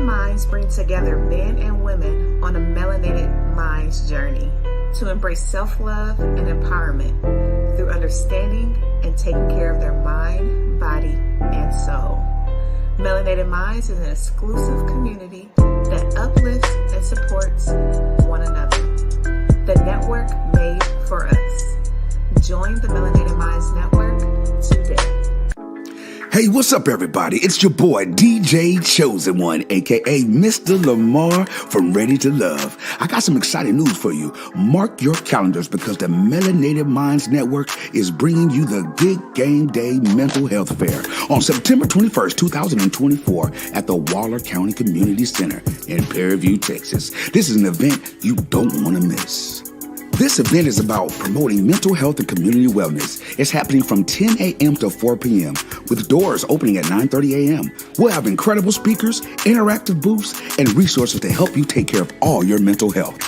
Minds bring together men and women on a Melanated Minds journey to embrace self-love and empowerment through understanding and taking care of their mind, body, and soul. Melanated Minds is an exclusive community that uplifts and supports one another. The network made for us. Join the Melanated Minds Network today. Hey, what's up, everybody? It's your boy, DJ Chosen One, aka Mr. Lamar from Ready to Love. I got some exciting news for you. Mark your calendars because the Melanated Minds Network is bringing you the Big Game Day Mental Health Fair on September 21st, 2024 at the Waller County Community Center in Perryview, Texas. This is an event you don't want to miss. This event is about promoting mental health and community wellness. It's happening from 10 a.m. to 4 p.m. with doors opening at 9:30 a.m. We'll have incredible speakers, interactive booths, and resources to help you take care of all your mental health.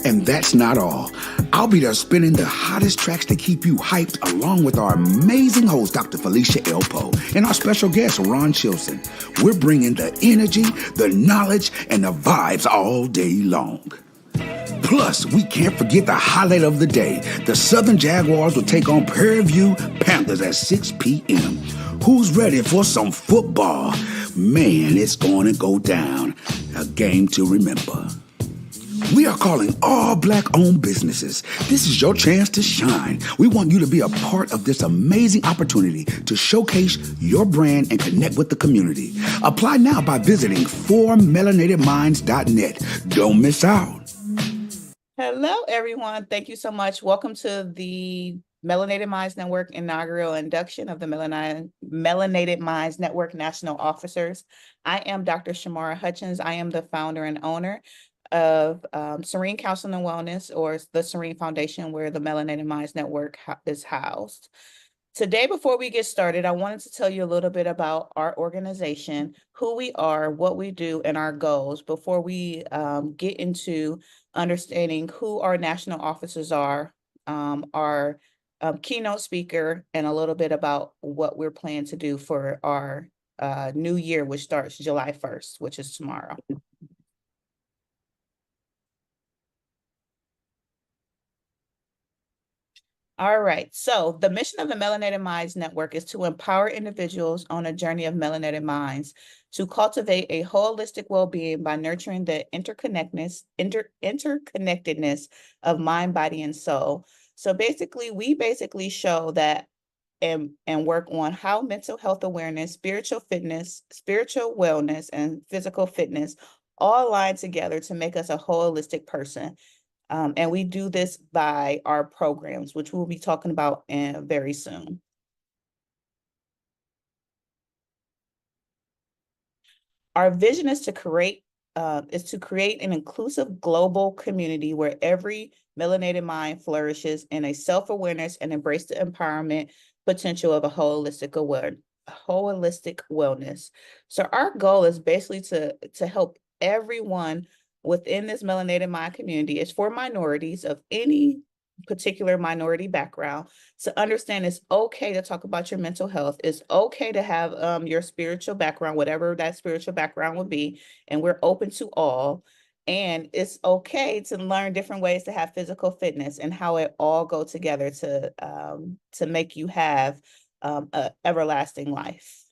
And that's not all. I'll be there spinning the hottest tracks to keep you hyped along with our amazing host, Dr. Felicia Elpo, and our special guest, Ron Chilson. We're bringing the energy, the knowledge, and the vibes all day long. Plus, we can't forget the highlight of the day. The Southern Jaguars will take on Prairie View Panthers at 6 p.m. Who's ready for some football? Man, it's going to go down. A game to remember. We are calling all Black-owned businesses. This is your chance to shine. We want you to be a part of this amazing opportunity to showcase your brand and connect with the community. Apply now by visiting 4melanatedminds.net. Don't miss out. Hello, everyone. Thank you so much. Welcome to the Melanated Minds Network inaugural induction of the Melanated Minds Network National Officers. I am Dr. Shamara Hutchins. I am the founder and owner of Serene Counseling and Wellness, or the Serene Foundation, where the Melanated Minds Network is housed. Today, before we get started, I wanted to tell you a little bit about our organization, who we are, what we do, and our goals before we get into understanding who our national officers are, our keynote speaker, and a little bit about what we're planning to do for our new year, which starts July 1st, which is tomorrow. All right, so the mission of the Melanated Minds Network is to empower individuals on a journey of melanated minds to cultivate a holistic well-being by nurturing the interconnectedness of mind, body, and soul. So basically, we show that and work on how mental health awareness, spiritual fitness, spiritual wellness, and physical fitness all align together to make us a holistic person. And we do this by our programs, which we'll be talking about very soon. Our vision is to create an inclusive global community where every melanated mind flourishes in a self-awareness and embrace the empowerment potential of a holistic wellness. So our goal is basically to help everyone within this melanated mind community. Is for minorities of any particular minority background to understand it's okay to talk about your mental health. It's okay to have your spiritual background, whatever that spiritual background would be, and we're open to all. And it's okay to learn different ways to have physical fitness and how it all go together to make you have a everlasting life.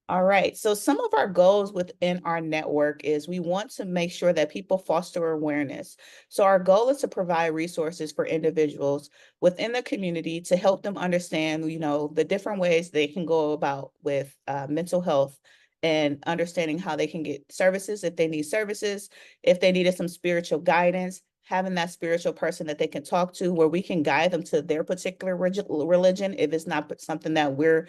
All right, so some of our goals within our network is we want to make sure that people foster awareness. So our goal is to provide resources for individuals within the community to help them understand, the different ways they can go about with mental health and understanding how they can get services if they need services, if they needed some spiritual guidance, having that spiritual person that they can talk to where we can guide them to their particular religion if it's not something that we're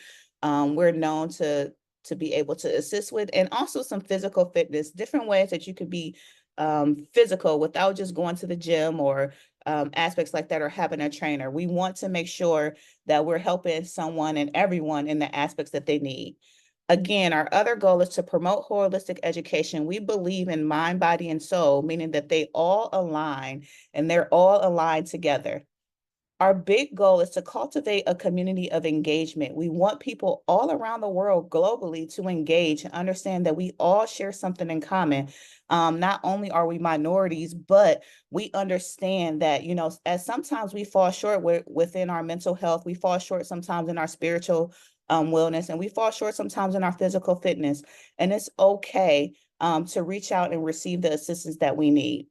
known to be able to assist with, and also some physical fitness, different ways that you could be physical without just going to the gym or aspects like that or having a trainer. We want to make sure that we're helping someone and everyone in the aspects that they need. Again, our other goal is to promote holistic education. We believe in mind, body, and soul, meaning that they all align and they're all aligned together. Our big goal is to cultivate a community of engagement. We want people all around the world globally to engage and understand that we all share something in common. Not only are we minorities, but we understand that, as sometimes we fall short within our mental health, we fall short sometimes in our spiritual wellness, and we fall short sometimes in our physical fitness. And it's okay to reach out and receive the assistance that we need.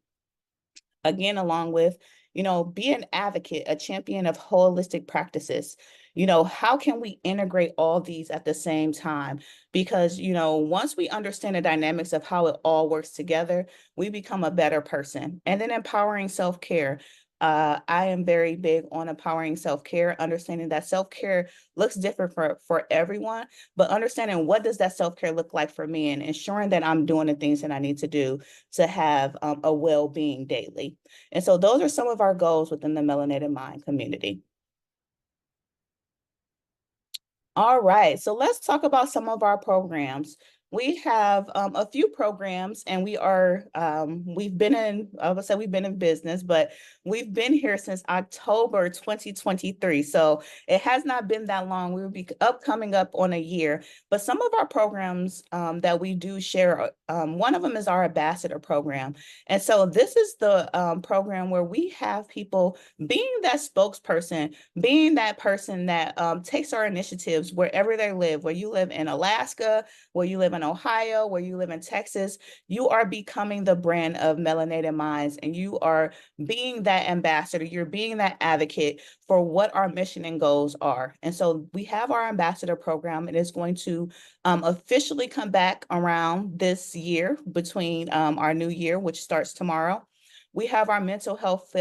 Again, along with, be an advocate, a champion of holistic practices. How can we integrate all these at the same time? Because, once we understand the dynamics of how it all works together, we become a better person. And then empowering self-care. I am very big on empowering self-care, understanding that self-care looks different for everyone, but understanding what does that self-care look like for me and ensuring that I'm doing the things that I need to do to have a well-being daily. And so those are some of our goals within the Melanated Mind community. All right, so let's talk about some of our programs. We have a few programs, and we've been in business, but we've been here since October 2023. So it has not been that long. We will be coming up on a year, but some of our programs that we do share, one of them is our ambassador program. And so this is the program where we have people being that spokesperson, being that person that takes our initiatives wherever they live, where you live in Alaska, where you live in Ohio, where you live in Texas, you are becoming the brand of Melanated Minds, and you are being that ambassador, you're being that advocate for what our mission and goals are. And so we have our ambassador program. It is going to officially come back around this year between our new year, which starts tomorrow. We have our mental health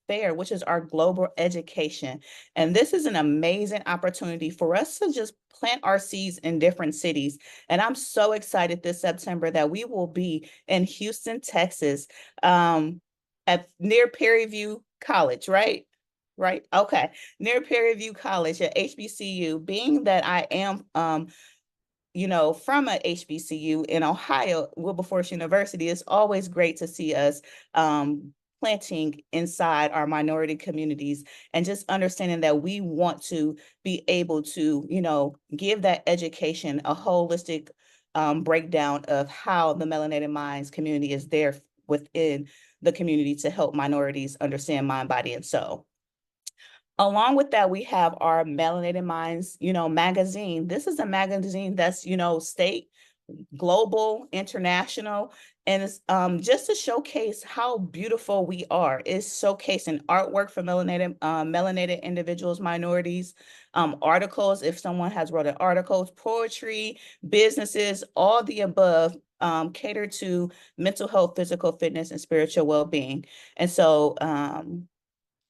fair, which is our global education. And this is an amazing opportunity for us to just plant our seeds in different cities. And I'm so excited this September that we will be in Houston, Texas, at near Prairie View College, right? Right. Okay. Near Prairie View College at HBCU. Being that I am from a HBCU in Ohio, Wilberforce University, it's always great to see us planting inside our minority communities and just understanding that we want to be able to, give that education a holistic breakdown of how the Melanated Minds community is there within the community to help minorities understand mind, body, and soul. Along with that, we have our Melanated Minds, magazine. This is a magazine that's, state, global, international, and it's just to showcase how beautiful we are. It's showcasing artwork for melanated individuals, minorities, articles, if someone has wrote an articles, poetry, businesses, all the above, cater to mental health, physical fitness, and spiritual well-being. And so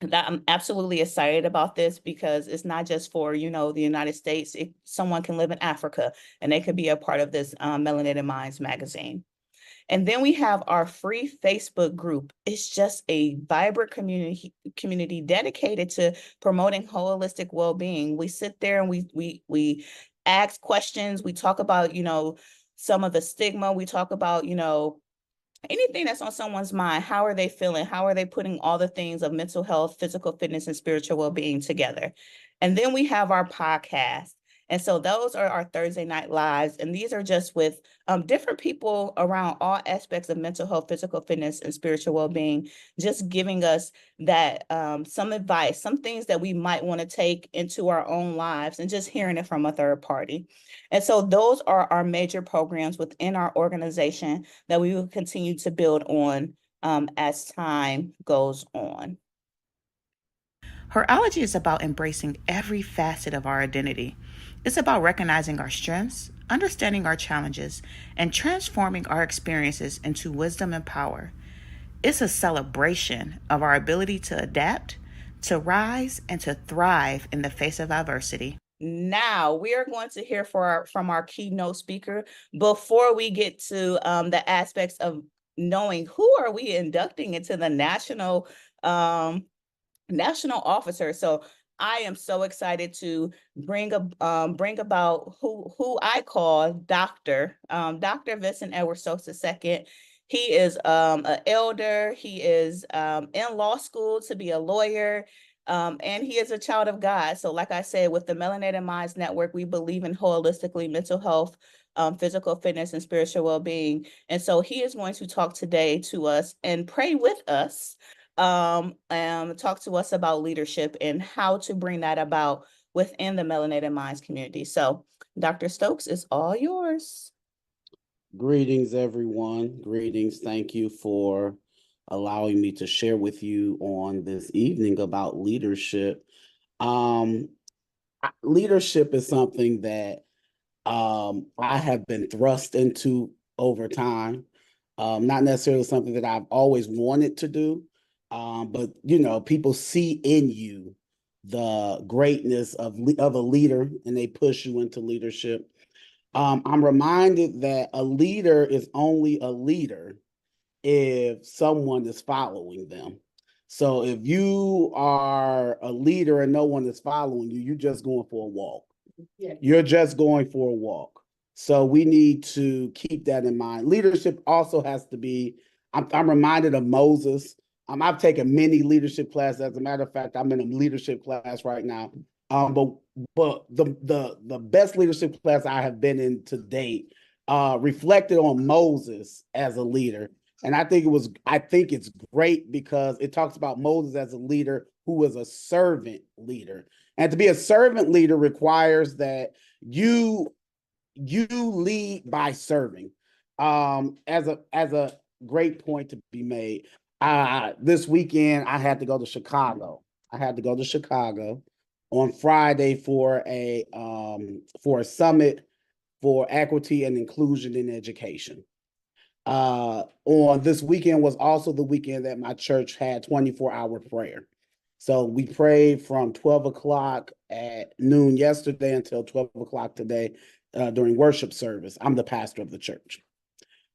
that I'm absolutely excited about this because it's not just for, the United States. Someone can live in Africa and they could be a part of this Melanated Minds magazine. And then we have our free Facebook group. It's just a vibrant community dedicated to promoting holistic well-being. We sit there and we ask questions. We talk about, some of the stigma. We talk about, anything that's on someone's mind. How are they feeling? How are they putting all the things of mental health, physical fitness, and spiritual well-being together? And then we have our podcast. And so those are our Thursday night lives. And these are just with different people around all aspects of mental health, physical fitness, and spiritual well-being, just giving us that some advice, some things that we might want to take into our own lives and just hearing it from a third party. And so those are our major programs within our organization that we will continue to build on as time goes on. Horology is about embracing every facet of our identity. It's about recognizing our strengths, understanding our challenges, and transforming our experiences into wisdom and power. It's a celebration of our ability to adapt, to rise, and to thrive in the face of adversity. Now we are going to hear from our keynote speaker before we get to the aspects of knowing who are we inducting into the national officer. So I am so excited to bring about who I call Dr. Vincent Edward Stokes II. He is an elder. He is in law school to be a lawyer. And he is a child of God. So like I said, with the Melanated Minds Network, we believe in holistically mental health, physical fitness, and spiritual well-being. And so he is going to talk today to us and pray with us, talk to us about leadership and how to bring that about within the Melanated Minds community. So Dr. Stokes, it's all yours. Greetings, everyone. Greetings. Thank you for allowing me to share with you on this evening about leadership. Leadership is something that I have been thrust into over time. Not necessarily something that I've always wanted to do, but people see in you the greatness of a leader, and they push you into leadership. I'm reminded that a leader is only a leader if someone is following them. So if you are a leader and no one is following you, you're just going for a walk. Yeah. You're just going for a walk. So we need to keep that in mind. Leadership also has to be, I'm reminded of Moses. I've taken many leadership classes. As a matter of fact, I'm in a leadership class right now. But the best leadership class I have been in to date reflected on Moses as a leader. And I think it's great because it talks about Moses as a leader who was a servant leader. And to be a servant leader requires that you lead by serving. As a great point to be made. This weekend I had to go to Chicago. On Friday for a summit for equity and inclusion in education. On this weekend was also the weekend that my church had 24-hour prayer. So we prayed from 12 o'clock at noon yesterday until 12 o'clock today during worship service. I'm the pastor of the church.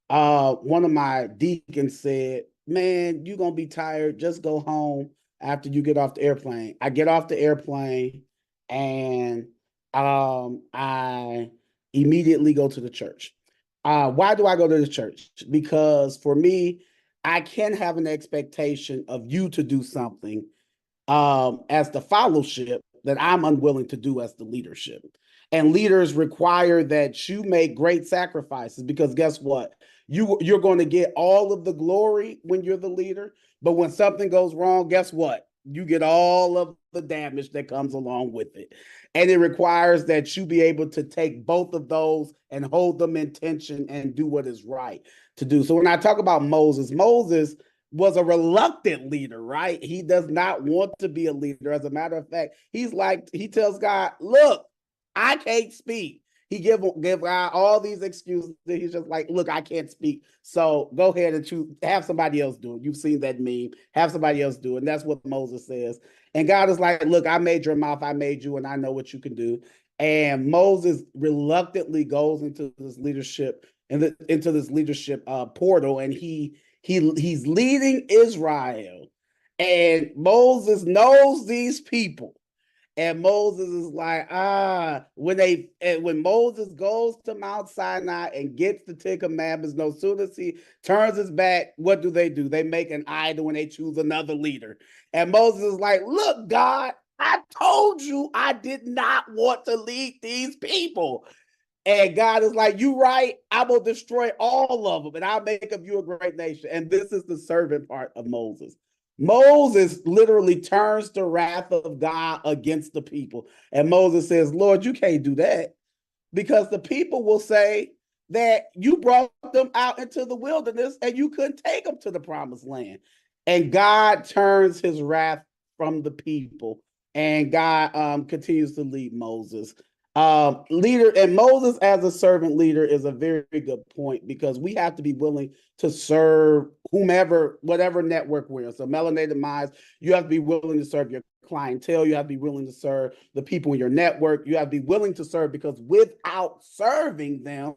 One of my deacons said, "Man, you're going to be tired. Just go home after you get off the airplane." I get off the airplane and I immediately go to the church. Why do I go to the church? Because for me, I can have an expectation of you to do something as the fellowship that I'm unwilling to do as the leadership. And leaders require that you make great sacrifices because guess what? You're going to get all of the glory when you're the leader. But when something goes wrong, guess what? You get all of the damage that comes along with it. And it requires that you be able to take both of those and hold them in tension and do what is right to do. So when I talk about Moses was a reluctant leader, right? He does not want to be a leader. As a matter of fact, he tells God, "Look, I can't speak." He give God all these excuses. He's just like, "Look, I can't speak. So go ahead and have somebody else do it." You've seen that meme. Have somebody else do it. And that's what Moses says. And God is like, "Look, I made your mouth. I made you, and I know what you can do." And Moses reluctantly goes into this leadership portal, and he's leading Israel. And Moses knows these people. And Moses is like, when Moses goes to Mount Sinai and gets the Ten Commandments, no sooner as he turns his back, what do? They make an idol and they choose another leader. And Moses is like, "Look, God, I told you I did not want to lead these people." And God is like, "You right, I will destroy all of them and I'll make of you a great nation." And this is the servant part of Moses. Moses literally turns the wrath of God against the people. And Moses says, "Lord, you can't do that because the people will say that you brought them out into the wilderness and you couldn't take them to the promised land." And God turns his wrath from the people. And God continues to lead Moses. And Moses as a servant leader is a very good point because we have to be willing to serve whatever network we're in. So Melanated Minds, you have to be willing to serve your clientele. You have to be willing to serve the people in your network. You have to be willing to serve because without serving them,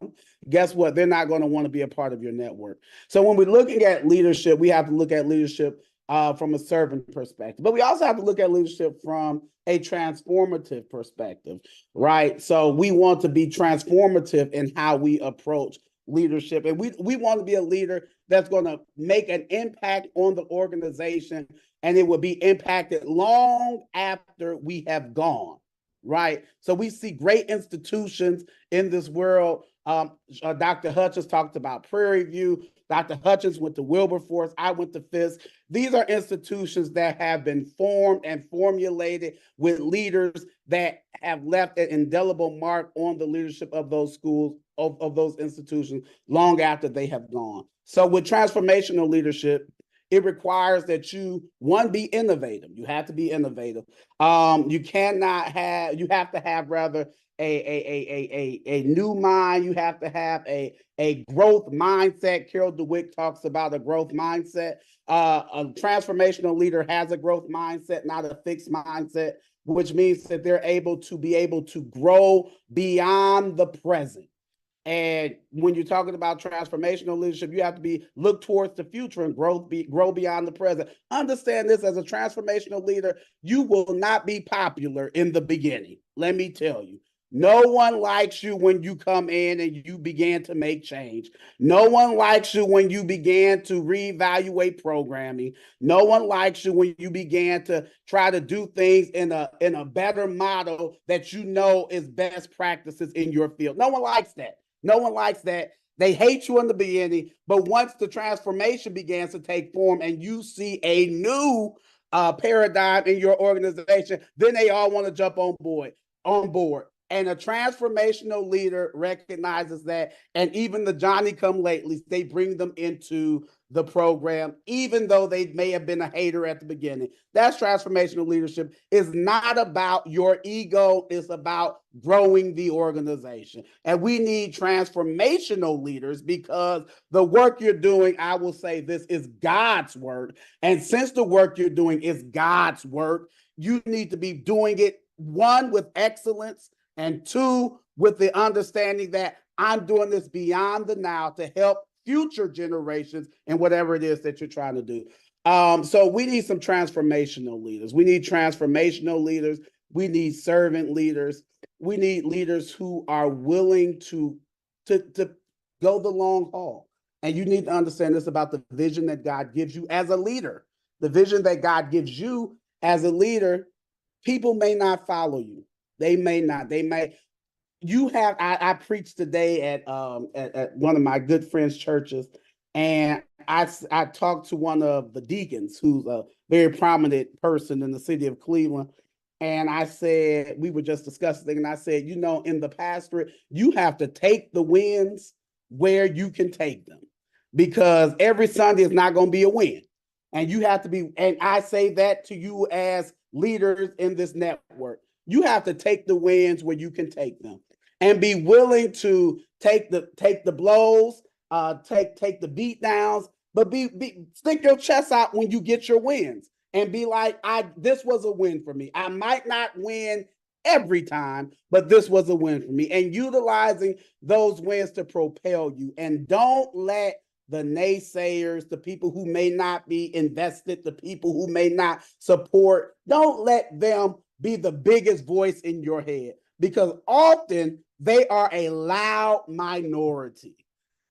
guess what? They're not going to want to be a part of your network. So when we're looking at leadership, we have to look at leadership from a servant perspective, but we also have to look at leadership from a transformative perspective, right? So we want to be transformative in how we approach leadership, and we want to be a leader that's going to make an impact on the organization and it will be impacted long after we have gone, right? So we see great institutions in this world. Dr. Hutchins talked about Prairie View. Dr. Hutchins went to Wilberforce. I went to Fisk. These are institutions that have been formed and formulated with leaders that have left an indelible mark on the leadership of those schools, of those institutions, long after they have gone. So with transformational leadership, it requires that you, one, be innovative. You have to be innovative. You have to have rather a new mind. You have to have a growth mindset. Carol DeWitt talks about a growth mindset. A transformational leader has a growth mindset, not a fixed mindset, which means that they're able to grow beyond the present. And when you're talking about transformational leadership, you have to look towards the future and grow beyond the present. Understand this: as a transformational leader, you will not be popular in the beginning. Let me tell you. No one likes you when you come in and you begin to make change. No one likes you when you began to reevaluate programming. No one likes you when you began to try to do things in a better model that you know is best practices in your field. No one likes that. No one likes that. They hate you in the beginning, but once the transformation begins to take form and you see a new paradigm in your organization, then they all want to jump on board. And a transformational leader recognizes that, and even the Johnny-come-latelys, they bring them into the program, even though they may have been a hater at the beginning. That's transformational leadership. It's not about your ego. It's about growing the organization. And we need transformational leaders because the work you're doing, I will say this, is God's work. And since the work you're doing is God's work, you need to be doing it, one, with excellence, and two, with the understanding that I'm doing this beyond the now to help future generations in whatever it is that you're trying to do. So we need some transformational leaders. We need transformational leaders. We need servant leaders. We need leaders who are willing to go the long haul. And you need to understand this about the vision that God gives you as a leader. The vision that God gives you as a leader, people may not follow you. They may not. They may. You have. I preached today at one of my good friends' churches, and I talked to one of the deacons, who's a very prominent person in the city of Cleveland, and I said, we were just discussing, and I said, in the pastorate, you have to take the wins where you can take them, because every Sunday is not going to be a win, and you have to be. And I say that to you as leaders in this network. You have to take the wins where you can take them, and be willing to take the blows, take the beat downs, but stick your chest out when you get your wins, and be like, this was a win for me. I might not win every time, but this was a win for me. And utilizing those wins to propel you, and don't let the naysayers, the people who may not be invested, the people who may not support, don't let them be the biggest voice in your head, because often they are a loud minority.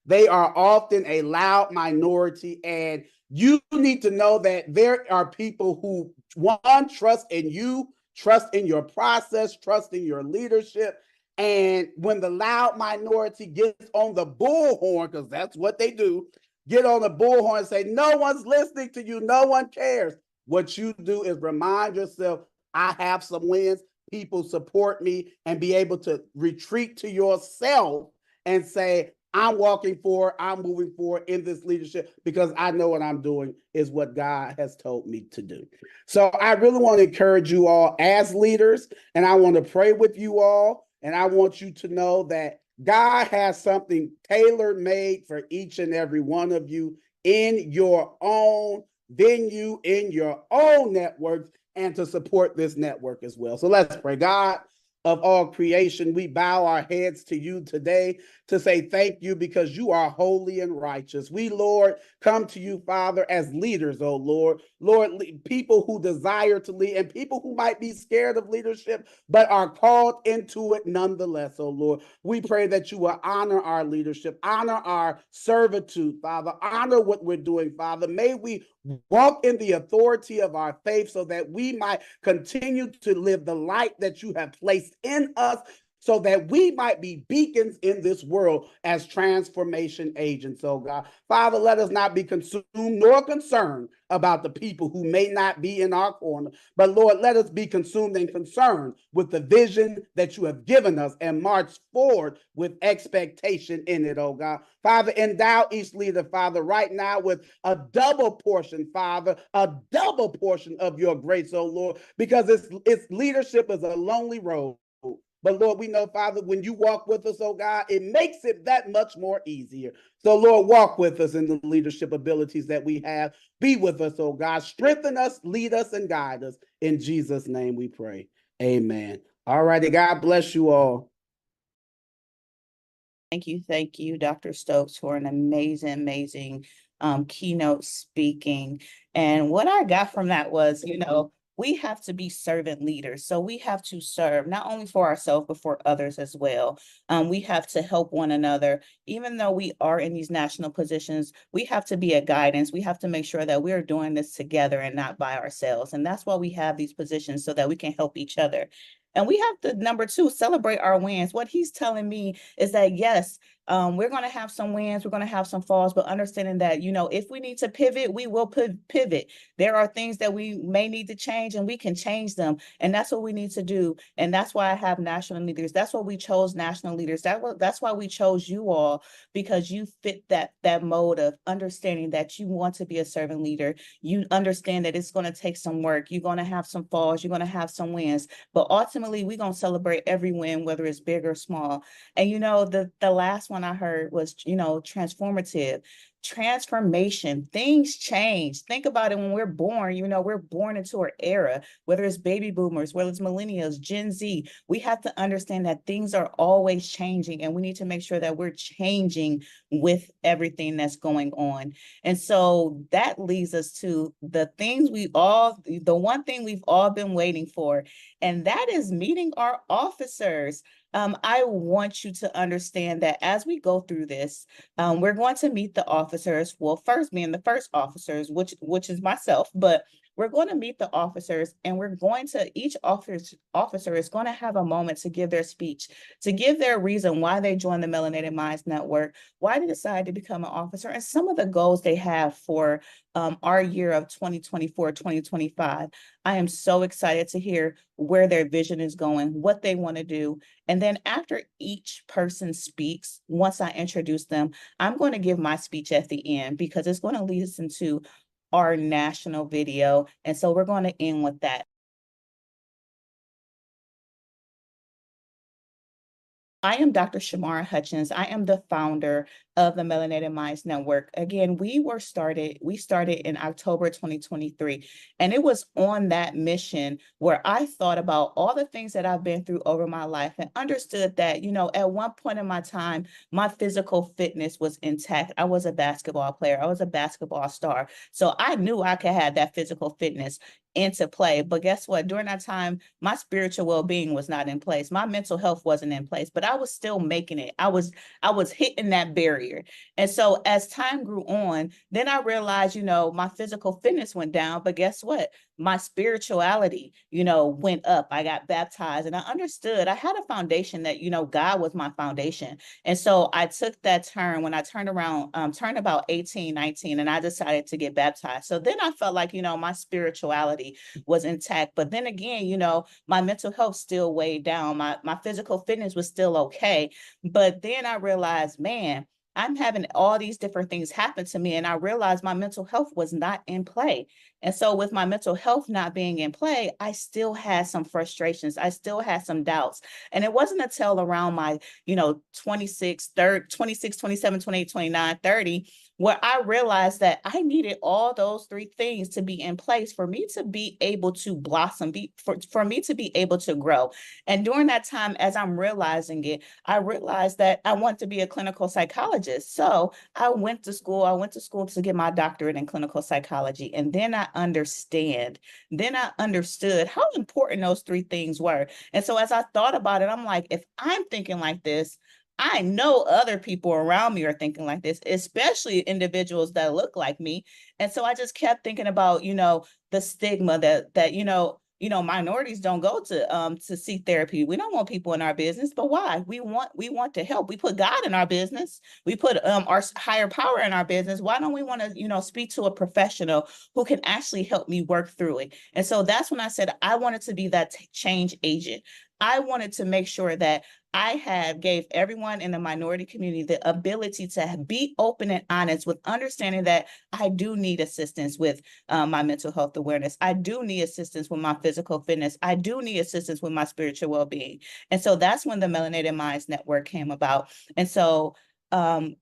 They are often a loud minority, and you need to know that there are people who, one, trust in you, trust in your process, trust in your leadership. And when the loud minority gets on the bullhorn, because that's what they do, get on the bullhorn and say, no one's listening to you, no one cares. What you do is remind yourself, I have some wins, people support me, and be able to retreat to yourself and say, I'm walking forward, I'm moving forward in this leadership because I know what I'm doing is what God has told me to do. So I really want to encourage you all as leaders, and I want to pray with you all, and I want you to know that God has something tailor-made for each and every one of you in your own venue, in your own networks, and to support this network as well. So let's pray. God of all creation, we bow our heads to you today to say thank you, because you are holy and righteous. We, Lord, come to you, Father, as leaders, oh Lord. Lord, people who desire to lead, and people who might be scared of leadership, but are called into it nonetheless, oh Lord. We pray that you will honor our leadership, honor our servitude, Father, honor what we're doing, Father. May we walk in the authority of our faith so that we might continue to live the light that you have placed in us, so that we might be beacons in this world as transformation agents, oh God. Father, let us not be consumed nor concerned about the people who may not be in our corner, but Lord, let us be consumed and concerned with the vision that you have given us and march forward with expectation in it, oh God. Father, endow each leader, Father, right now with a double portion, Father, a double portion of your grace, oh Lord, because its leadership is a lonely road. But Lord, we know, Father, when you walk with us, oh God, it makes it that much more easier. So Lord, walk with us in the leadership abilities that we have. Be with us, oh God. Strengthen us, lead us, and guide us. In Jesus' name we pray. Amen. All righty. God bless you all. Thank you, Dr. Stokes, for an amazing keynote speaking. And what I got from that was, we have to be servant leaders. So we have to serve not only for ourselves, but for others as well. We have to help one another. Even though we are in these national positions, we have to be a guidance. We have to make sure that we're doing this together and not by ourselves. And that's why we have these positions, so that we can help each other. And we have to, number two, celebrate our wins. What he's telling me is that, yes, we're going to have some wins, we're going to have some falls, but understanding that, if we need to pivot, we will pivot. There are things that we may need to change, and we can change them. And that's what we need to do. And that's why I have national leaders. That's why we chose national leaders. That's why we chose you all, because you fit that mode of understanding that you want to be a servant leader. You understand that it's going to take some work. You're going to have some falls. You're going to have some wins. But ultimately, we're going to celebrate every win, whether it's big or small. And the last one I heard was, transformative. Transformation, things change. Think about it. When we're born, we're born into an era, whether it's baby boomers, whether it's millennials, Gen Z. We have to understand that things are always changing, and we need to make sure that we're changing with everything that's going on. And so that leads us to the one thing we've all been waiting for, and that is meeting our officers. I want you to understand that as we go through this, we're going to meet the officers. Well, first being the first officers, which is myself, but we're going to meet the officers, and each officer is going to have a moment to give their speech, to give their reason why they joined the Melanated Minds Network, why they decided to become an officer, and some of the goals they have for our year of 2024, 2025. I am so excited to hear where their vision is going, what they want to do. And then after each person speaks, once I introduce them, I'm going to give my speech at the end, because it's going to lead us into our national video. And so we're going to end with that. I am Dr. Shamara Hutchins. I am the founder of the Melanated Minds Network. Again, we started in October 2023, and it was on that mission where I thought about all the things that I've been through over my life, and understood that, at one point in my time, my physical fitness was intact. I was a basketball player. I was a basketball star. So I knew I could have that physical fitness into play. But guess what? During that time, my spiritual well-being was not in place. My mental health wasn't in place, but I was still making it. I was hitting that barrier. And so as time grew on, then I realized, my physical fitness went down, but guess what? My spirituality, went up. I got baptized, and I understood I had a foundation that, God was my foundation. And so I took that turn when I turned about 18, 19, and I decided to get baptized. So then I felt like, my spirituality was intact. But then again, my mental health still weighed down. My physical fitness was still okay. But then I realized, man, I'm having all these different things happen to me. And I realized my mental health was not in play. And so with my mental health not being in play, I still had some frustrations. I still had some doubts. And it wasn't until around my, 26, 27, 28, 29, 30, where I realized that I needed all those three things to be in place for me to be able to blossom, for me to be able to grow. And during that time, as I'm realizing it, I realized that I want to be a clinical psychologist. So I went to school to get my doctorate in clinical psychology. And then I understood how important those three things were. And so as I thought about it, I'm like, if I'm thinking like this, I know other people around me are thinking like this, especially individuals that look like me. And so I just kept thinking about, the stigma that minorities don't go to seek therapy. We don't want people in our business, but why? We want to help. We put God in our business. We put our higher power in our business. Why don't we want to, speak to a professional who can actually help me work through it? And so that's when I said I wanted to be that change agent. I wanted to make sure that I gave everyone in the minority community the ability to be open and honest with understanding that I do need assistance with my mental health awareness. I do need assistance with my physical fitness. I do need assistance with my spiritual well-being. And so that's when the Melanated Minds Network came about. And so and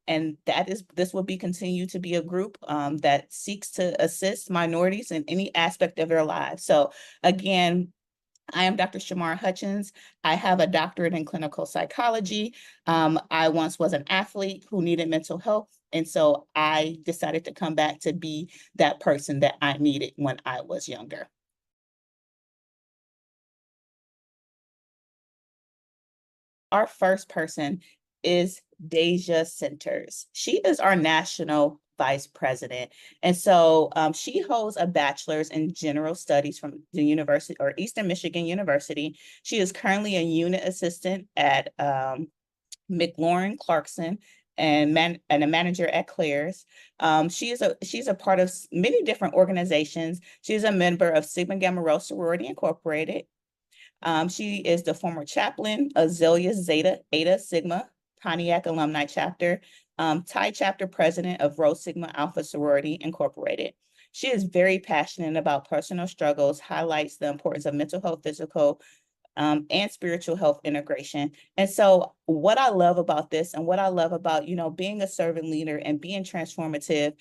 this will be continue to be a group that seeks to assist minorities in any aspect of their lives. So again, I am Dr. Shamar Hutchins. I have a doctorate in clinical psychology. I once was an athlete who needed mental health. And so I decided to come back to be that person that I needed when I was younger. Our first person is Deja Centers. She is our national vice president. And so she holds a bachelor's in general studies from the University or Eastern Michigan University. She is currently a unit assistant at McLaurin Clarkson and a manager at Claire's. She's a part of many different organizations. She's a member of Sigma Gamma Rho Sorority Incorporated. She is the former chaplain, Azalea Zeta Eta Sigma Pontiac Alumni Chapter, Thai Chapter President of Rho Sigma Alpha Sorority Incorporated. She is very passionate about personal struggles, highlights the importance of mental health, physical, and spiritual health integration. And so what I love about this and what I love about, being a servant leader and being transformative,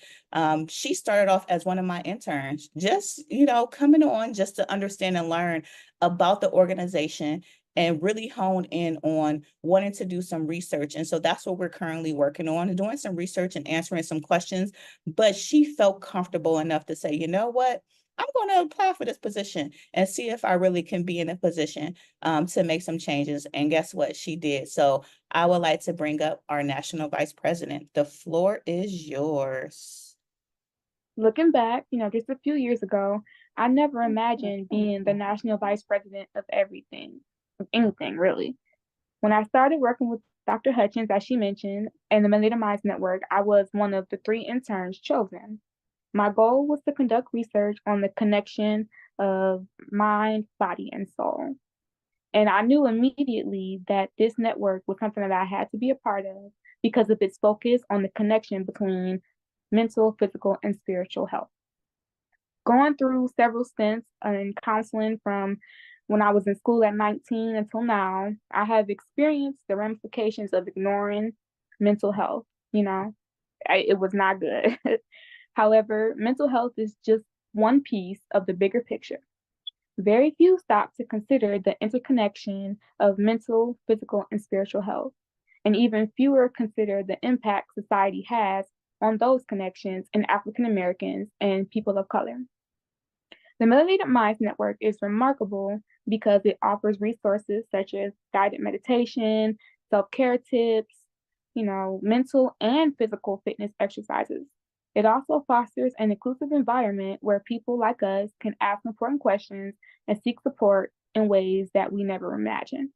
she started off as one of my interns, just, coming on just to understand and learn about the organization and really hone in on wanting to do some research. And so that's what we're currently working on, doing some research and answering some questions. But she felt comfortable enough to say, you know what? I'm going to apply for this position and see if I really can be in a position to make some changes. And guess what? She did. So I would like to bring up our national vice president. The floor is yours. Looking back, just a few years ago, I never imagined being the national vice president of everything, of anything really. When I started working with Dr. Hutchins, as she mentioned, and the Melanated Minds Network, I was one of the 3 interns chosen. My goal was to conduct research on the connection of mind, body, and soul. And I knew immediately that this network was something that I had to be a part of because of its focus on the connection between mental, physical, and spiritual health. Going through several stints in counseling from when I was in school at 19 until now, I have experienced the ramifications of ignoring mental health. It was not good. However, mental health is just one piece of the bigger picture. Very few stop to consider the interconnection of mental, physical, and spiritual health, and even fewer consider the impact society has on those connections in African Americans and people of color. The Melanated Minds Network is remarkable because it offers resources such as guided meditation, self-care tips, mental and physical fitness exercises. It also fosters an inclusive environment where people like us can ask important questions and seek support in ways that we never imagined.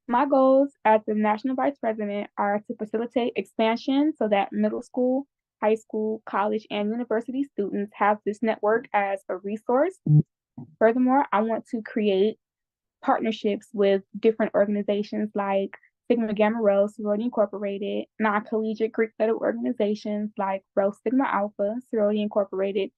My goals as the National Vice President are to facilitate expansion so that middle school, high school, college, and university students have this network as a resource. Furthermore, I want to create partnerships with different organizations like Sigma Gamma Rho Sorority Incorporated, non-collegiate Greek letter organizations like Rho Sigma Alpha Sorority Incorporated,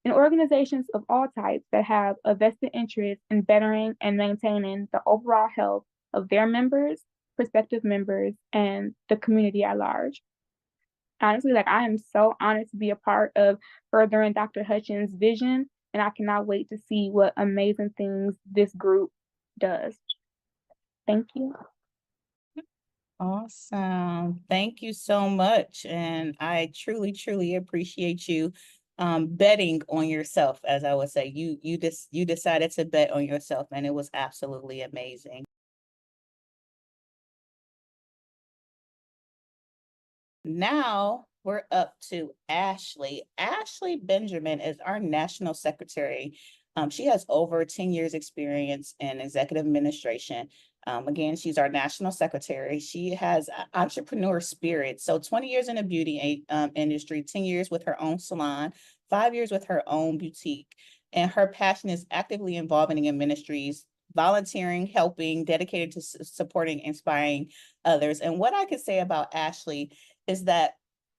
and organizations of all types that have a vested interest in bettering and maintaining the overall health of their members, prospective members, and the community at large. Honestly, I am so honored to be a part of furthering Dr. Hutchins' vision, and I cannot wait to see what amazing things this group does. Thank you. Awesome. Thank you so much. And I truly, truly appreciate you betting on yourself, as I would say. You decided to bet on yourself, and it was absolutely amazing. Now we're up to Ashley. Ashley Benjamin is our national secretary. She has over 10 years experience in executive administration. Again, she's our national secretary. She has entrepreneur spirit. So 20 years in the beauty industry, 10 years with her own salon, 5 years with her own boutique. And her passion is actively involving in ministries, volunteering, helping, dedicated to supporting, inspiring others. And what I could say about Ashley is that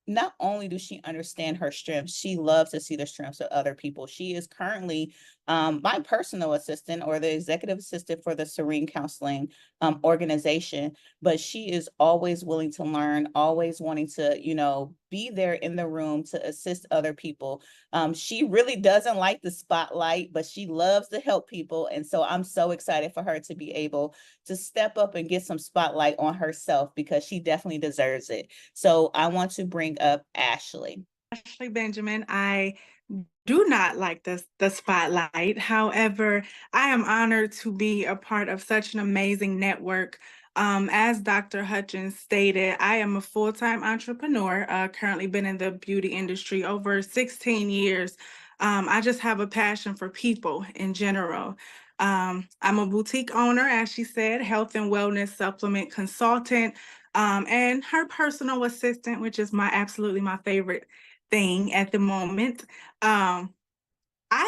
not only does she understand her strengths, she loves to see the strengths of other people. She is currently my personal assistant or the executive assistant for the Serene Counseling organization, but she is always willing to learn, always wanting to, be there in the room to assist other people. She really doesn't like the spotlight, but she loves to help people. And so I'm so excited for her to be able to step up and get some spotlight on herself because she definitely deserves it. So I want to bring up Ashley. Ashley Benjamin. I do not like the spotlight. However, I am honored to be a part of such an amazing network. As Dr. Hutchins stated, I am a full-time entrepreneur, currently been in the beauty industry over 16 years. I just have a passion for people in general. I'm a boutique owner, as she said, health and wellness supplement consultant, and her personal assistant, which is absolutely my favorite thing at the moment. I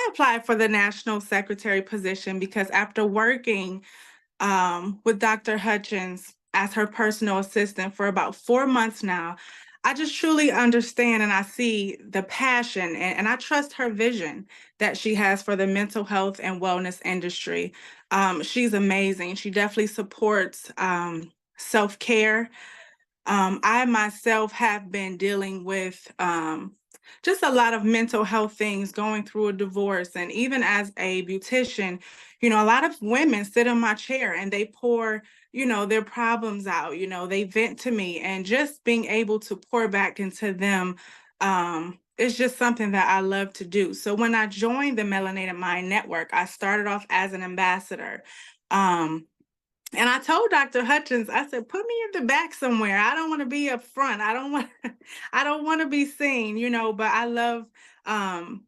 applied for the national secretary position because after working with Dr. Hutchins as her personal assistant for about 4 months now, I just truly understand and I see the passion and I trust her vision that she has for the mental health and wellness industry. She's amazing. She definitely supports self-care. I myself have been dealing with just a lot of mental health things, going through a divorce. And even as a beautician, a lot of women sit in my chair and they pour, their problems out, they vent to me, and just being able to pour back into them is just something that I love to do. So when I joined the Melanated Mind Network, I started off as an ambassador. And I told Dr. Hutchins, I said, put me in the back somewhere. I don't want to be up front. I don't want I don't want to be seen, but I love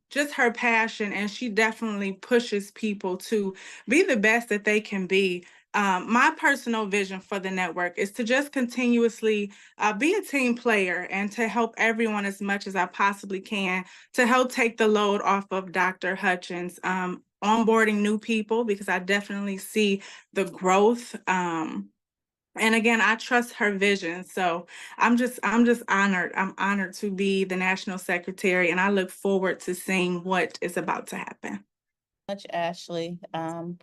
just her passion, and she definitely pushes people to be the best that they can be. My personal vision for the network is to just continuously be a team player and to help everyone as much as I possibly can to help take the load off of Dr. Hutchins, onboarding new people, because I definitely see the growth. And again, I trust her vision. So I'm just honored. I'm honored to be the national secretary, and I look forward to seeing what is about to happen. Much, Ashley.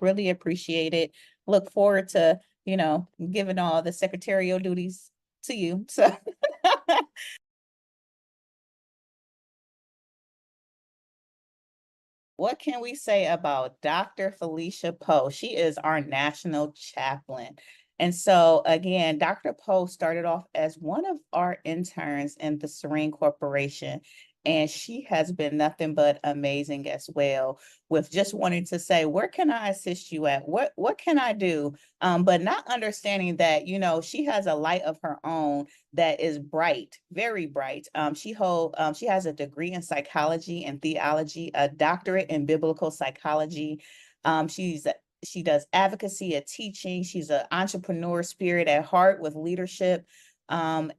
Really appreciate it. Look forward to, giving all the secretarial duties to you. So what can we say about Dr. Felicia Poe? She is our national chaplain. And so again, Dr. Poe started off as one of our interns in the Serene Corporation, and she has been nothing but amazing as well, with just wanting to say, where can I assist you at? What can I do? But not understanding that, she has a light of her own that is bright, very bright. She has a degree in psychology and theology, a doctorate in biblical psychology. She does advocacy, a teaching. She's an entrepreneur spirit at heart with leadership. And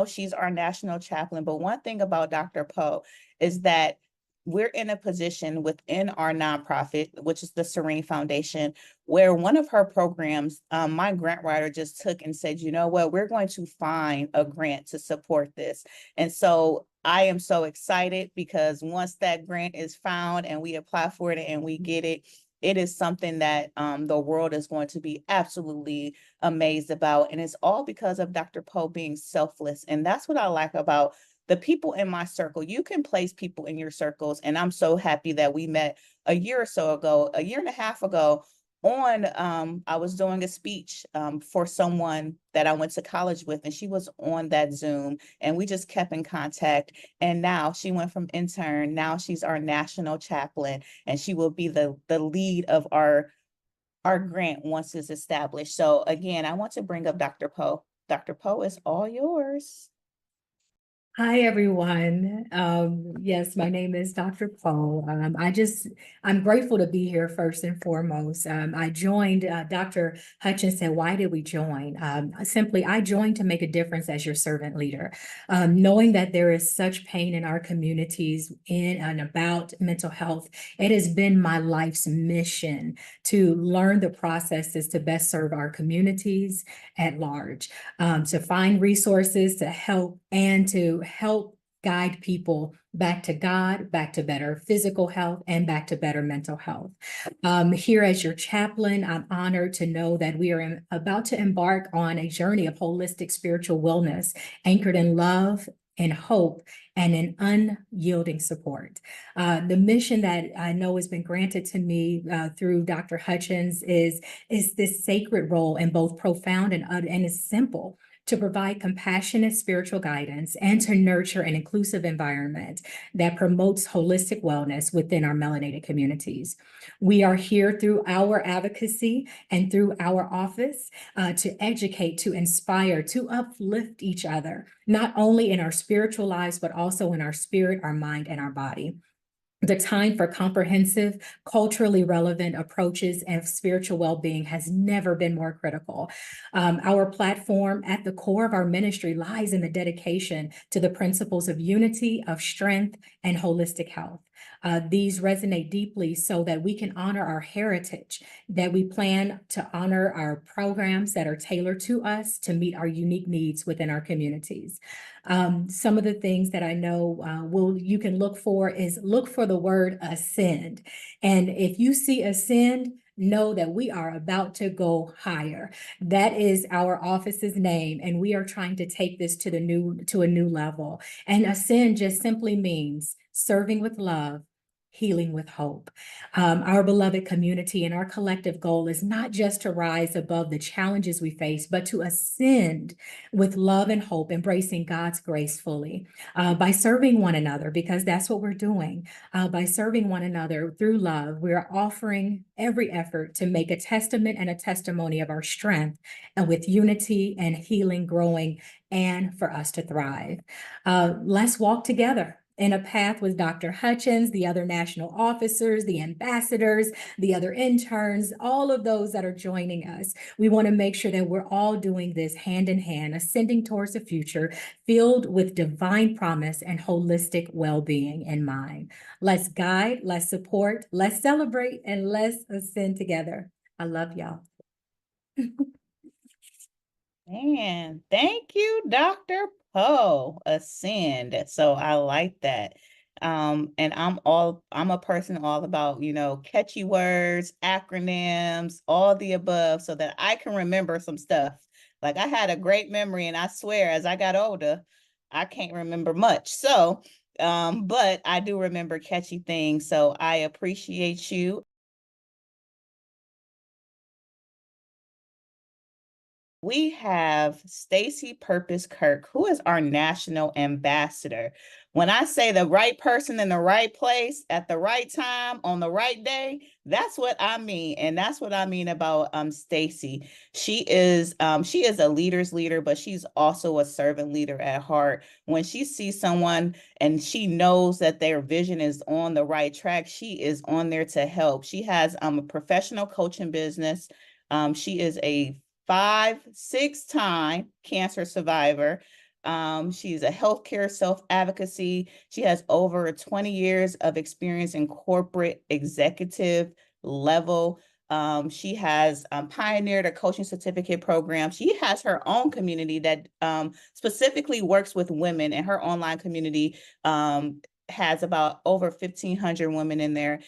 she's our national chaplain. But one thing about Dr. Poe is that we're in a position within our nonprofit, which is the Serene Foundation, where one of her programs, my grant writer just took and said, you know what, we're going to find a grant to support this. And so I am so excited because once that grant is found and we apply for it and we get it, it is something that the world is going to be absolutely amazed about. And it's all because of Dr. Poe being selfless. And that's what I like about the people in my circle. You can place people in your circles. And I'm so happy that we met a year and a half ago on, I was doing a speech for someone that I went to college with, and she was on that Zoom, and we just kept in contact. And now she went from intern, now she's our national chaplain, and she will be the lead of our grant once it's established. So again, I want to bring up Dr. Poe. Dr. Poe is all yours. Hi, everyone. Yes, my name is Dr. Poe. I'm grateful to be here first and foremost. I joined, Dr. Hutchins said, why did we join? Simply, I joined to make a difference as your servant leader. Knowing that there is such pain in our communities in and about mental health, it has been my life's mission to learn the processes to best serve our communities at large, to find resources to help guide people back to God, back to better physical health, and back to better mental health. Here as your chaplain, I'm honored to know that we are about to embark on a journey of holistic spiritual wellness anchored in love and hope and in unyielding support. The mission that I know has been granted to me through Dr. Hutchins is this sacred role and both profound and is simple to provide compassionate spiritual guidance and to nurture an inclusive environment that promotes holistic wellness within our melanated communities. We are here through our advocacy and through our office to educate, to inspire, to uplift each other, not only in our spiritual lives, but also in our spirit, our mind, and our body. The time for comprehensive, culturally relevant approaches and spiritual well-being has never been more critical. Our platform at the core of our ministry lies in the dedication to the principles of unity, of strength, and holistic health. These resonate deeply so that we can honor our heritage, that we plan to honor our programs that are tailored to us to meet our unique needs within our communities. Some of the things that I know you can look for is look for the word ascend. And if you see ascend, know that we are about to go higher. That is our office's name, and we are trying to take this to a new level. And ascend just simply means serving with love, healing with hope. Our beloved community and our collective goal is not just to rise above the challenges we face, but to ascend with love and hope, embracing God's grace fully by serving one another, because that's what we're doing. By serving one another through love, we're offering every effort to make a testament and a testimony of our strength, and with unity and healing growing, and for us to thrive. Let's walk together in a path with Dr. Hutchins, the other national officers, the ambassadors, the other interns, all of those that are joining us. We want to make sure that we're all doing this hand in hand, ascending towards a future filled with divine promise and holistic well-being in mind. Let's guide, let's support, let's celebrate, and let's ascend together. I love y'all. Man, thank you, Dr. Poe. Ascend. So I like that. And I'm a person all about, catchy words, acronyms, all the above, so that I can remember some stuff. Like I had a great memory, and I swear as I got older, I can't remember much. So, but I do remember catchy things. So I appreciate you. We have Stacy Purpose Kirk, who is our national ambassador. When I say the right person in the right place at the right time on the right day, that's what I mean. And that's what I mean about Stacy. She is a leader's leader, but she's also a servant leader at heart. When she sees someone and she knows that their vision is on the right track, she is on there to help. She has a professional coaching business. She is a 6-time cancer survivor. She's a healthcare self-advocacy. She has over 20 years of experience in corporate executive level. She has pioneered a coaching certificate program. She has her own community that specifically works with women, and her online community has about over 1,500 women in there.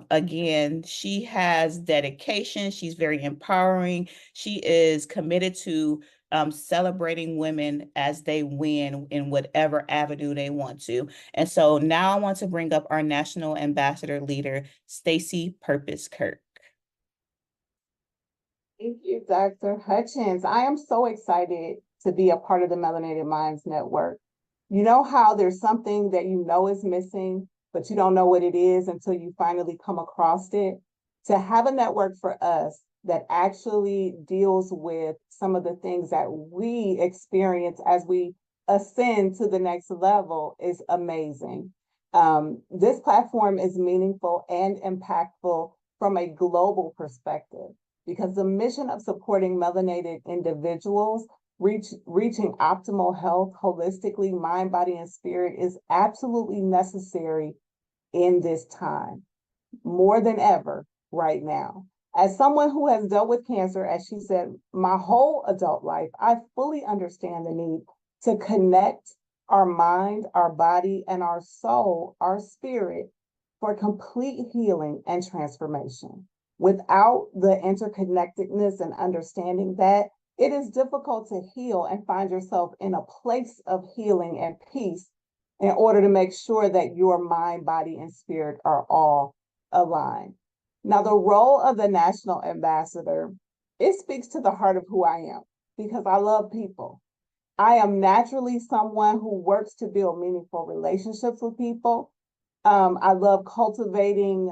Again, she has dedication. She's very empowering. She is committed to celebrating women as they win in whatever avenue they want to. And so now I want to bring up our national ambassador leader, Stacy Purpose Kirk. Thank you, Dr. Hutchins. I am so excited to be a part of the Melanated Minds Network. You know how there's something that you know is missing, but you don't know what it is until you finally come across it? To have a network for us that actually deals with some of the things that we experience as we ascend to the next level is amazing. This platform is meaningful and impactful from a global perspective because the mission of supporting melanated individuals reaching optimal health holistically, mind, body, and spirit is absolutely necessary in this time, more than ever right now. As someone who has dealt with cancer, as she said, my whole adult life, I fully understand the need to connect our mind, our body, and our soul, our spirit, for complete healing and transformation. Without the interconnectedness and understanding that, it is difficult to heal and find yourself in a place of healing and peace in order to make sure that your mind, body, and spirit are all aligned. Now, the role of the national ambassador, it speaks to the heart of who I am because I love people. I am naturally someone who works to build meaningful relationships with people. I love cultivating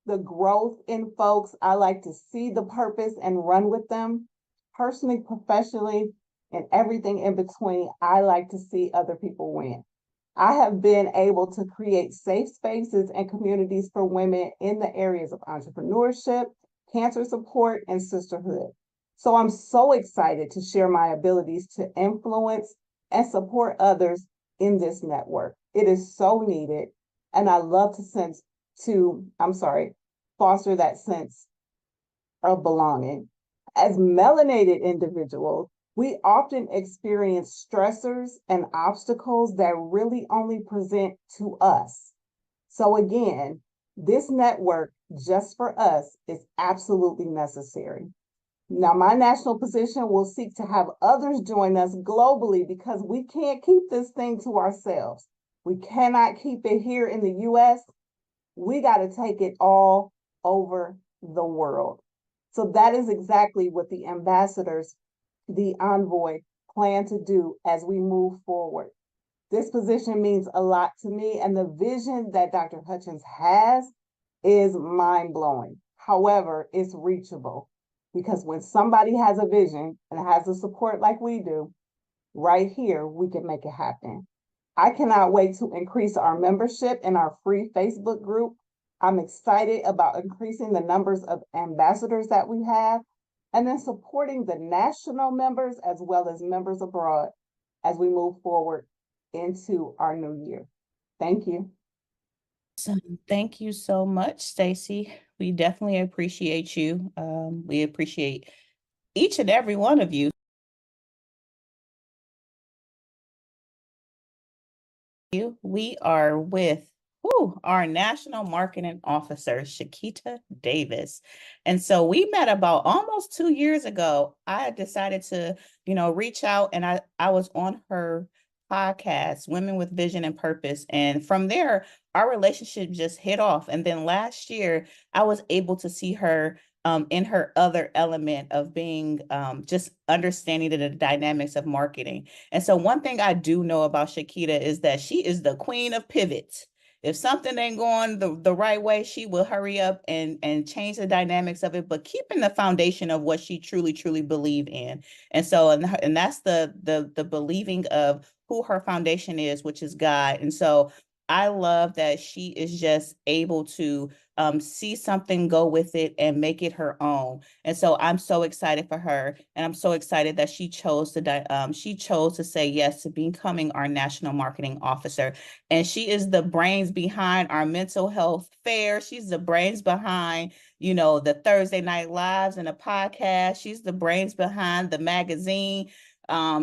the growth in folks. I like to see the purpose and run with them. Personally, professionally, and everything in between, I like to see other people win. I have been able to create safe spaces and communities for women in the areas of entrepreneurship, cancer support, and sisterhood. So I'm so excited to share my abilities to influence and support others in this network. It is so needed, and I love foster that sense of belonging. As melanated individuals, we often experience stressors and obstacles that really only present to us. So again, this network just for us is absolutely necessary. Now, my national position will seek to have others join us globally because we can't keep this thing to ourselves. We cannot keep it here in the US. We got to take it all over the world. So that is exactly what the ambassadors, the envoy, plan to do as we move forward. This position means a lot to me, and the vision that Dr. Hutchins has is mind-blowing. However, it's reachable because when somebody has a vision and has the support like we do, right here, we can make it happen. I cannot wait to increase our membership in our free Facebook group. I'm excited about increasing the numbers of ambassadors that we have and then supporting the national members as well as members abroad as we move forward into our new year. Thank you. So thank you so much, Stacy. We definitely appreciate you. We appreciate each and every one of you. We are with our National Marketing Officer, Shakita Davis. And so we met about almost 2 years ago. I decided to, reach out, and I was on her podcast, Women with Vision and Purpose. And from there, our relationship just hit off. And then last year, I was able to see her in her other element of being just understanding the dynamics of marketing. And so one thing I do know about Shakita is that she is the queen of pivots. If something ain't going the right way, she will hurry up and change the dynamics of it, but keeping the foundation of what she truly believe in. And so, and that's the believing of who her foundation is, which is God. And so I love that she is just able to see something, go with it, and make it her own. And so I'm so excited for her, and I'm so excited that she chose to say yes to becoming our National Marketing Officer. And she is the brains behind our mental health fair. She's the brains behind, the Thursday Night Lives and the podcast. She's the brains behind the magazine.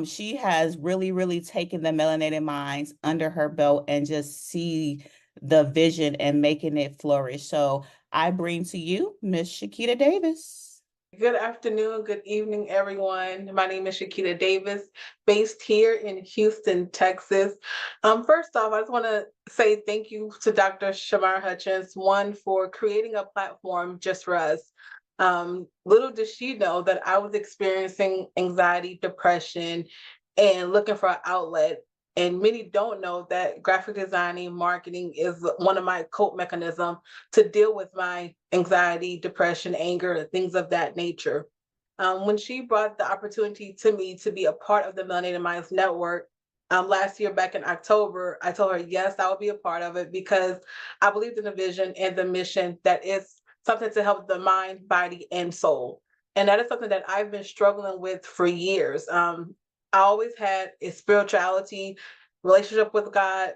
She has really taken the Melanated Minds under her belt and just see the vision and making it flourish. So I bring to you Miss Shakita Davis. Good afternoon, good evening, everyone. My name is Shakita Davis, based here in Houston, Texas. First off, I just want to say thank you to Dr. Shamar Hutchins, one, for creating a platform just for us. Little did she know that I was experiencing anxiety, depression, and looking for an outlet. And many don't know that graphic designing, marketing is one of my cope mechanisms to deal with my anxiety, depression, anger, things of that nature. When she brought the opportunity to me to be a part of the Melanated Minds Network, last year back in October, I told her, yes, I would be a part of it because I believed in the vision and the mission that is something to help the mind, body, and soul. And that is something that I've been struggling with for years. I always had a spirituality, relationship with God.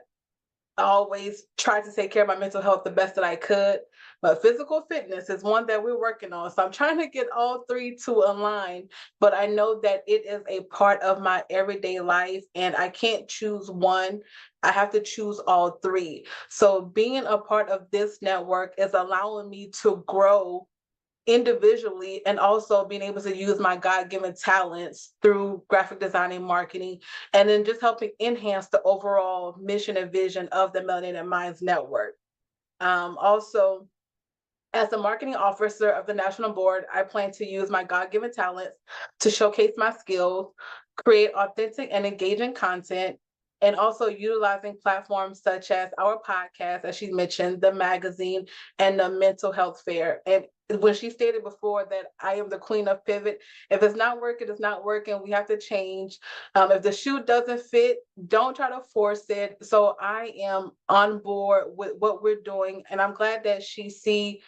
I always tried to take care of my mental health the best that I could. But physical fitness is one that we're working on. So I'm trying to get all three to align. But I know that it is a part of my everyday life, and I can't choose one. I have to choose all three. So being a part of this network is allowing me to grow individually and also being able to use my God-given talents through graphic design and marketing, and then just helping enhance the overall mission and vision of the Melanated Minds Network. Also, as a marketing officer of the national board, I plan to use my God-given talents to showcase my skills, create authentic and engaging content, and also utilizing platforms such as our podcast, as she mentioned, the magazine, and the mental health fair. And when she stated before that I am the queen of pivot, if it's not working, it's not working. We have to change. If the shoe doesn't fit, don't try to force it. So I am on board with what we're doing, and I'm glad that she see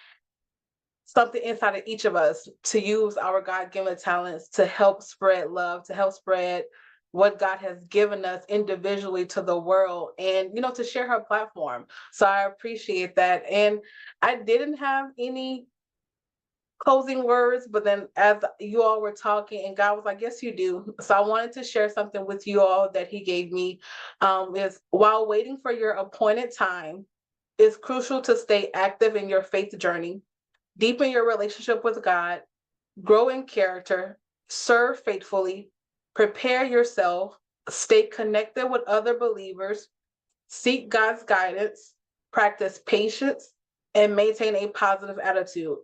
something inside of each of us to use our God-given talents to help spread love, to help spread what God has given us individually to the world, and to share her platform. So I appreciate that. And I didn't have any closing words, but then as you all were talking, and God was like, yes, you do. So I wanted to share something with you all that he gave me. Is while waiting for your appointed time, it's crucial to stay active in your faith journey. Deepen your relationship with God, grow in character, serve faithfully, prepare yourself, stay connected with other believers, seek God's guidance, practice patience, and maintain a positive attitude.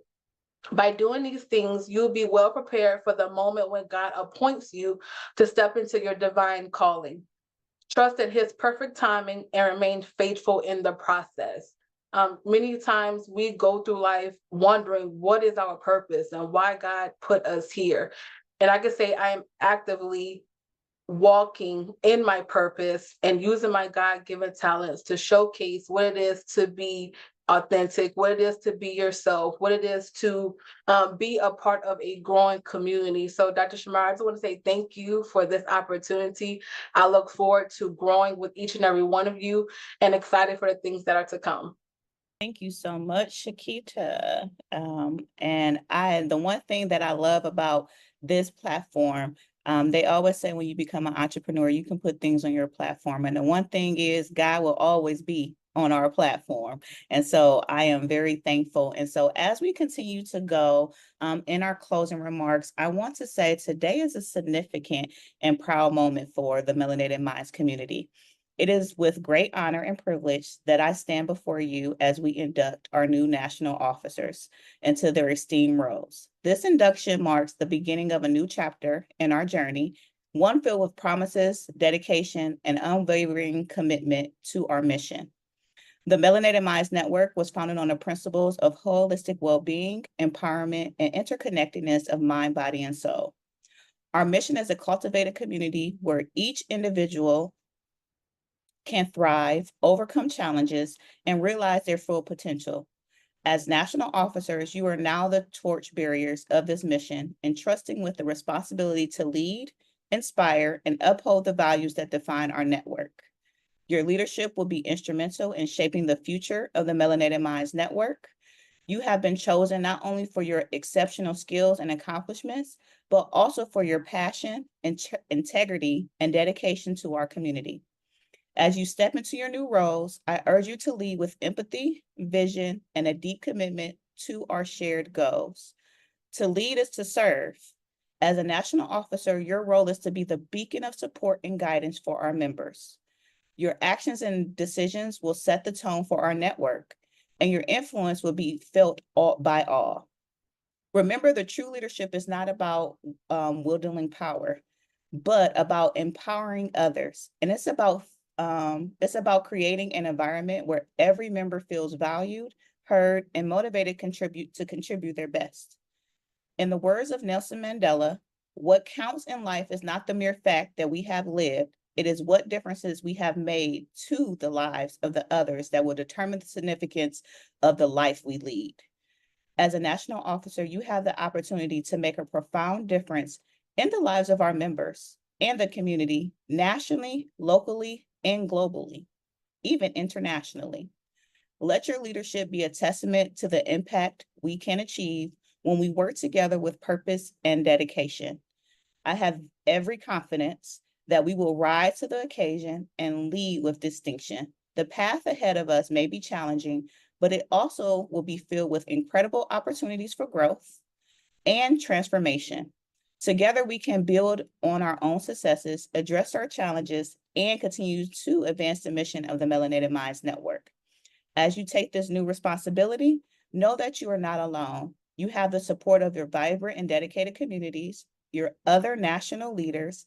By doing these things, you'll be well prepared for the moment when God appoints you to step into your divine calling. Trust in his perfect timing and remain faithful in the process. Many times we go through life wondering what is our purpose and why God put us here. And I can say I am actively walking in my purpose and using my God-given talents to showcase what it is to be authentic, what it is to be yourself, what it is to be a part of a growing community. So Dr. Shamar, I just want to say thank you for this opportunity. I look forward to growing with each and every one of you and excited for the things that are to come. Thank you so much, Shakita. And the one thing that I love about this platform, they always say when you become an entrepreneur, you can put things on your platform. And the one thing is God will always be on our platform. And so I am very thankful. And so as we continue to go in our closing remarks, I want to say today is a significant and proud moment for the Melanated Minds community. It is with great honor and privilege that I stand before you as we induct our new national officers into their esteemed roles. This induction marks the beginning of a new chapter in our journey, one filled with promises, dedication, and unwavering commitment to our mission. The Melanated Minds Network was founded on the principles of holistic well-being, empowerment, and interconnectedness of mind, body, and soul. Our mission is a cultivated community where each individual can thrive, overcome challenges, and realize their full potential. As national officers, you are now the torch bearers of this mission, entrusting with the responsibility to lead, inspire, and uphold the values that define our network. Your leadership will be instrumental in shaping the future of the Melanated Minds Network. You have been chosen not only for your exceptional skills and accomplishments, but also for your passion, integrity, and dedication to our community. As you step into your new roles, I urge you to lead with empathy, vision, and a deep commitment to our shared goals. To lead is to serve. As a national officer, your role is to be the beacon of support and guidance for our members. Your actions and decisions will set the tone for our network, and your influence will be felt by all. Remember, the true leadership is not about wielding power, but about empowering others. And it's about creating an environment where every member feels valued, heard, and motivated to contribute their best. In the words of Nelson Mandela, what counts in life is not the mere fact that we have lived, It is what differences we have made to the lives of the others that will determine the significance of the life we lead. As a national officer, you have the opportunity to make a profound difference in the lives of our members and the community nationally, locally, and globally, even internationally. Let your leadership be a testament to the impact we can achieve when we work together with purpose and dedication. I have every confidence that we will rise to the occasion and lead with distinction. The path ahead of us may be challenging, but it also will be filled with incredible opportunities for growth and transformation. Together, we can build on our own successes, address our challenges, and continue to advance the mission of the Melanated Minds Network. As you take this new responsibility, know that you are not alone. You have the support of your vibrant and dedicated communities, your other national leaders.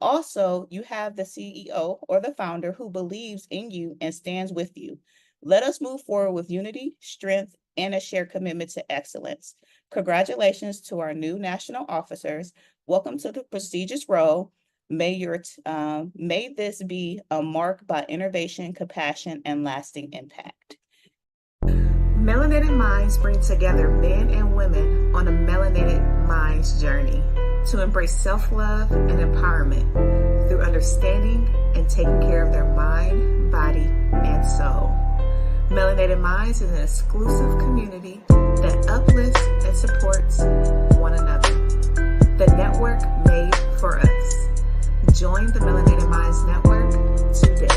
Also, you have the CEO or the founder who believes in you and stands with you. Let us move forward with unity, strength, and a shared commitment to excellence. Congratulations to our new national officers. Welcome to the prestigious role. May this be a mark by innovation, compassion, and lasting impact. Melanated Minds bring together men and women on a Melanated Minds journey to embrace self-love and empowerment through understanding and taking care of their mind, body, and soul. Melanated Minds is an exclusive community that uplifts and supports one another. The network made for us. Join the Melanated Minds Network today.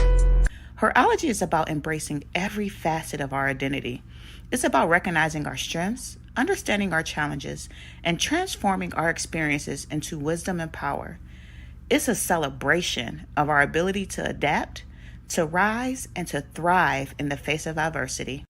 Horology is about embracing every facet of our identity. It's about recognizing our strengths, understanding our challenges, and transforming our experiences into wisdom and power. It's a celebration of our ability to adapt, to rise, and to thrive in the face of adversity.